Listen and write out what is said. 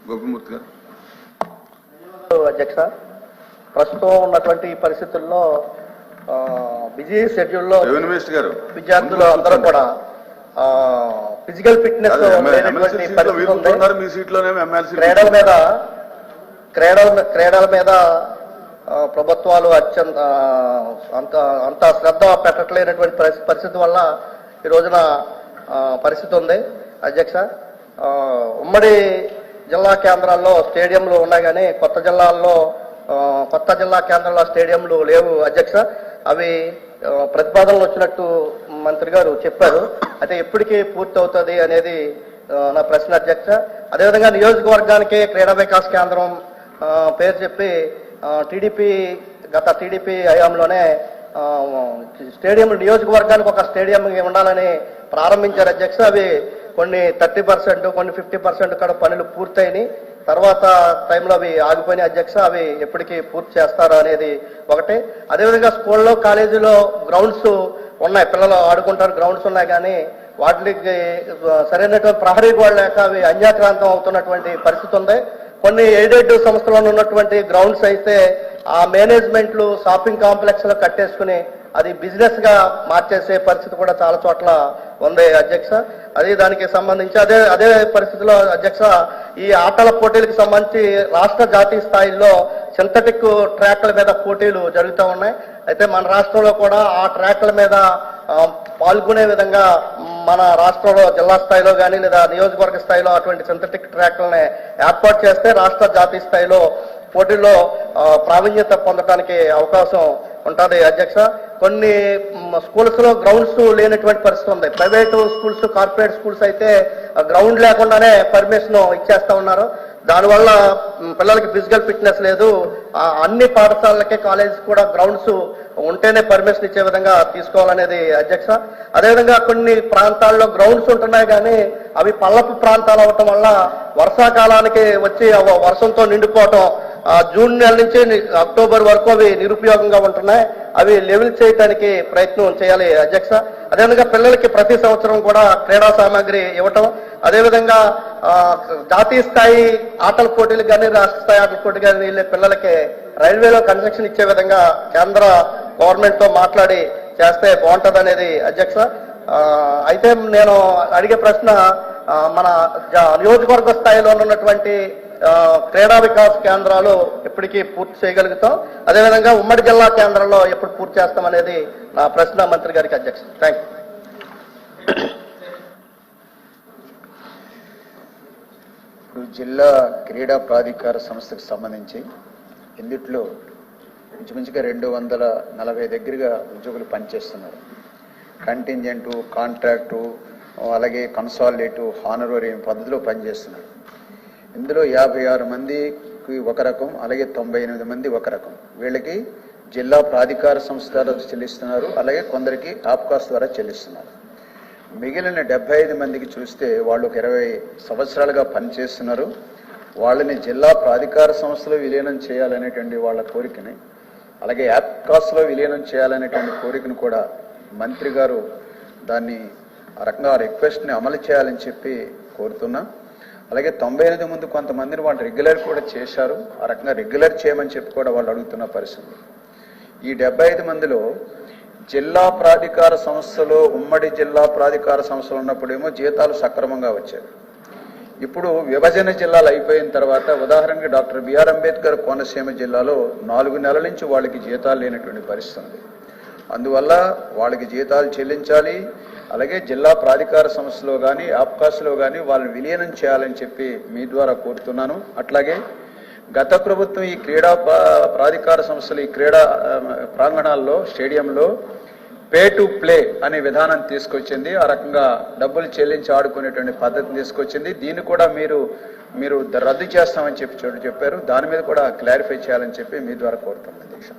గోపిమూర్తి గారు. అధ్యక్ష, ప్రస్తుతం ఉన్నటువంటి పరిస్థితుల్లో బిజీ షెడ్యూల్లో విద్యార్థులు అందరూ కూడా ఫిజికల్ ఫిట్నెస్ క్రీడల మీద ప్రభుత్వాలు అంత శ్రద్ధ పెట్టట్లేనటువంటి పరిస్థితి వల్ల ఈ రోజున పరిస్థితి ఉంది. అధ్యక్ష, ఉమ్మడి జిల్లా కేంద్రాల్లో స్టేడియంలు ఉన్నాయి కానీ కొత్త జిల్లా కేంద్రంలో స్టేడియంలు లేవు. అధ్యక్ష, అవి ప్రతిపాదనలు వచ్చినట్టు మంత్రి గారు చెప్పారు. అయితే ఎప్పటికీ పూర్తి అవుతుంది అనేది నా ప్రశ్న. అధ్యక్ష, అదేవిధంగా నియోజకవర్గానికి క్రీడా వికాస్ కేంద్రం పేరు చెప్పి గత టీడీపీ హయాంలోనే స్టేడియం నియోజకవర్గానికి ఒక స్టేడియం ఉండాలని ప్రారంభించారు. అధ్యక్ష, అవి కొన్ని 30%, కొన్ని 50% కూడా పనులు పూర్తయినాయి. తర్వాత టైంలో అవి ఆగిపోయినాయి. అధ్యక్ష, అవి ఎప్పటికీ పూర్తి చేస్తారు అనేది ఒకటి. అదేవిధంగా స్కూల్లో కాలేజీలో గ్రౌండ్స్ ఉన్నాయి, పిల్లలు ఆడుకుంటారు, గ్రౌండ్స్ ఉన్నాయి, కానీ వాటికి సరైనటువంటి ప్రహరీ గోడ లేక అవి అన్యాక్రాంతం అవుతున్నటువంటి పరిస్థితి ఉంది. కొన్ని ఎయిడెడ్ సంస్థలో ఉన్నటువంటి గ్రౌండ్స్ అయితే ఆ మేనేజ్మెంట్లు షాపింగ్ కాంప్లెక్స్ లో కట్టేసుకుని అది బిజినెస్ గా మార్చేసే పరిస్థితి కూడా చాలా చోట్ల ఉంది. అధ్యక్ష, అది దానికి సంబంధించి అదే పరిస్థితిలో అధ్యక్ష, ఈ ఆటల పోటీలకు సంబంధించి రాష్ట్ర జాతీయ స్థాయిలో సింథటిక్ ట్రాక్ల మీద పోటీలు జరుగుతూ ఉన్నాయి. అయితే మన రాష్ట్రంలో కూడా ఆ ట్రాక్ల మీద పాల్గొనే విధంగా మన రాష్ట్రంలో జిల్లా స్థాయిలో కానీ లేదా నియోజకవర్గ స్థాయిలో అటువంటి సింథటిక్ ట్రాక్లని ఏర్పాటు చేస్తే రాష్ట్ర జాతీయ స్థాయిలో పోటీల్లో ప్రావీణ్యత పొందడానికి అవకాశం ఉంటుంది. అధ్యక్ష, కొన్ని స్కూల్స్ లో గ్రౌండ్స్ లేనటువంటి పరిస్థితి ఉంది. ప్రైవేటు స్కూల్స్, కార్పొరేట్ స్కూల్స్ అయితే గ్రౌండ్ లేకుండానే పర్మిషన్ ఇచ్చేస్తా ఉన్నారు. దానివల్ల పిల్లలకి ఫిజికల్ ఫిట్నెస్ లేదు. అన్ని పాఠశాలలకే కాలేజ్ కూడా గ్రౌండ్స్ ఉంటేనే పర్మిషన్ ఇచ్చే విధంగా తీసుకోవాలనేది. అధ్యక్ష, అదేవిధంగా కొన్ని ప్రాంతాల్లో గ్రౌండ్స్ ఉంటున్నాయి కానీ అవి పల్లపు ప్రాంతాలు అవటం వల్ల వర్షాకాలానికి వచ్చి వర్షంతో నిండిపోవటం, జూన్ నెల నుంచి అక్టోబర్ వరకు అవి నిరుపయోగంగా ఉంటున్నాయి. అవి లెవెల్ చేయడానికి ప్రయత్నం చేయాలి. అధ్యక్ష, అదేవిధంగా పిల్లలకి ప్రతి సంవత్సరం కూడా క్రీడా సామాగ్రి ఇవ్వటం, అదేవిధంగా జాతీయ స్థాయి ఆటల పోటీలకు కానీ రాష్ట్ర స్థాయి ఆటల పోటీలు కానీ వెళ్ళే పిల్లలకి రైల్వేలో కన్సెషన్ ఇచ్చే విధంగా కేంద్ర గవర్నమెంట్ తో మాట్లాడి చేస్తే బాగుంటుంది అనేది. అధ్యక్ష, అయితే నేను అడిగే ప్రశ్న, మన నియోజకవర్గ స్థాయిలో ఉన్నటువంటి క్రీడా వికాస్ కేంద్రాలు ఎప్పటికీ పూర్తి చేయగలుగుతాం, అదేవిధంగా ఉమ్మడి జిల్లా కేంద్రంలో ఎప్పుడు పూర్తి చేస్తాం అనేది నా ప్రశ్న మంత్రి గారికి. అధ్యక్ష, థ్యాంక్ యూ. ఇప్పుడు జిల్లా క్రీడా ప్రాధికార సంస్థకు సంబంధించి ఇందుట్లో ఇంచుమించుగా 240 దగ్గరగా ఉద్యోగులు పనిచేస్తున్నారు. కంటింజెంటు, కాంట్రాక్టు, అలాగే కన్సాలిడేటివ్, హానరోరియం పద్ధతిలో పనిచేస్తున్నారు. ఇందులో 56 మందికి ఒక రకం, అలాగే 98 మంది ఒక రకం. వీళ్ళకి జిల్లా ప్రాధికార సంస్థ ద్వారా చెల్లిస్తున్నారు, అలాగే కొందరికి ఆప్కాస్ ద్వారా చెల్లిస్తున్నారు. మిగిలిన 75 మందికి చూస్తే వాళ్ళు 20 సంవత్సరాలుగా పనిచేస్తున్నారు. వాళ్ళని జిల్లా ప్రాధికార సంస్థలో విలీనం చేయాలనేటువంటి వాళ్ళ కోరికని, అలాగే ఆప్కాస్లో విలీనం చేయాలనేటువంటి కోరికను కూడా మంత్రి గారు దాన్ని ఆ రకంగా రిక్వెస్ట్ని అమలు చేయాలని చెప్పి కోరుతున్నా. అలాగే 98 ముందు కొంతమందిని వాళ్ళు రెగ్యులర్ కూడా చేశారు, ఆ రకంగా రెగ్యులర్ చేయమని చెప్పి కూడా వాళ్ళు అడుగుతున్న పరిస్థితి. ఈ 75 మందిలో జిల్లా ప్రాధికార సంస్థలో, ఉమ్మడి జిల్లా ప్రాధికార సంస్థలు ఉన్నప్పుడేమో జీతాలు సక్రమంగా వచ్చాయి. ఇప్పుడు విభజన జిల్లాలు అయిపోయిన తర్వాత, ఉదాహరణకి డాక్టర్ బిఆర్ అంబేద్కర్ కోనసీమ జిల్లాలో 4 నెలల నుంచి వాళ్ళకి జీతాలు లేనటువంటి పరిస్థితి ఉంది. అందువల్ల వాళ్ళకి జీతాలు చెల్లించాలి, అలాగే జిల్లా ప్రాధికార సంస్థలో కానీ ఆప్కాస్లో కానీ వాళ్ళని విలీనం చేయాలని చెప్పి మీ ద్వారా కోరుతున్నాను. అట్లాగే గత ప్రభుత్వం ఈ క్రీడా ప్రాధికార సంస్థలు ఈ క్రీడా ప్రాంగణాల్లో, స్టేడియంలో పే టు ప్లే అనే విధానం తీసుకొచ్చింది. ఆ రకంగా డబ్బులు చెల్లించి ఆడుకునేటువంటి పద్ధతిని తీసుకొచ్చింది. దీన్ని కూడా మీరు రద్దు చేస్తామని చెప్పారు. దాని మీద కూడా క్లారిఫై చేయాలని చెప్పి మీ ద్వారా కోరుతున్నాను. అధ్యక్ష.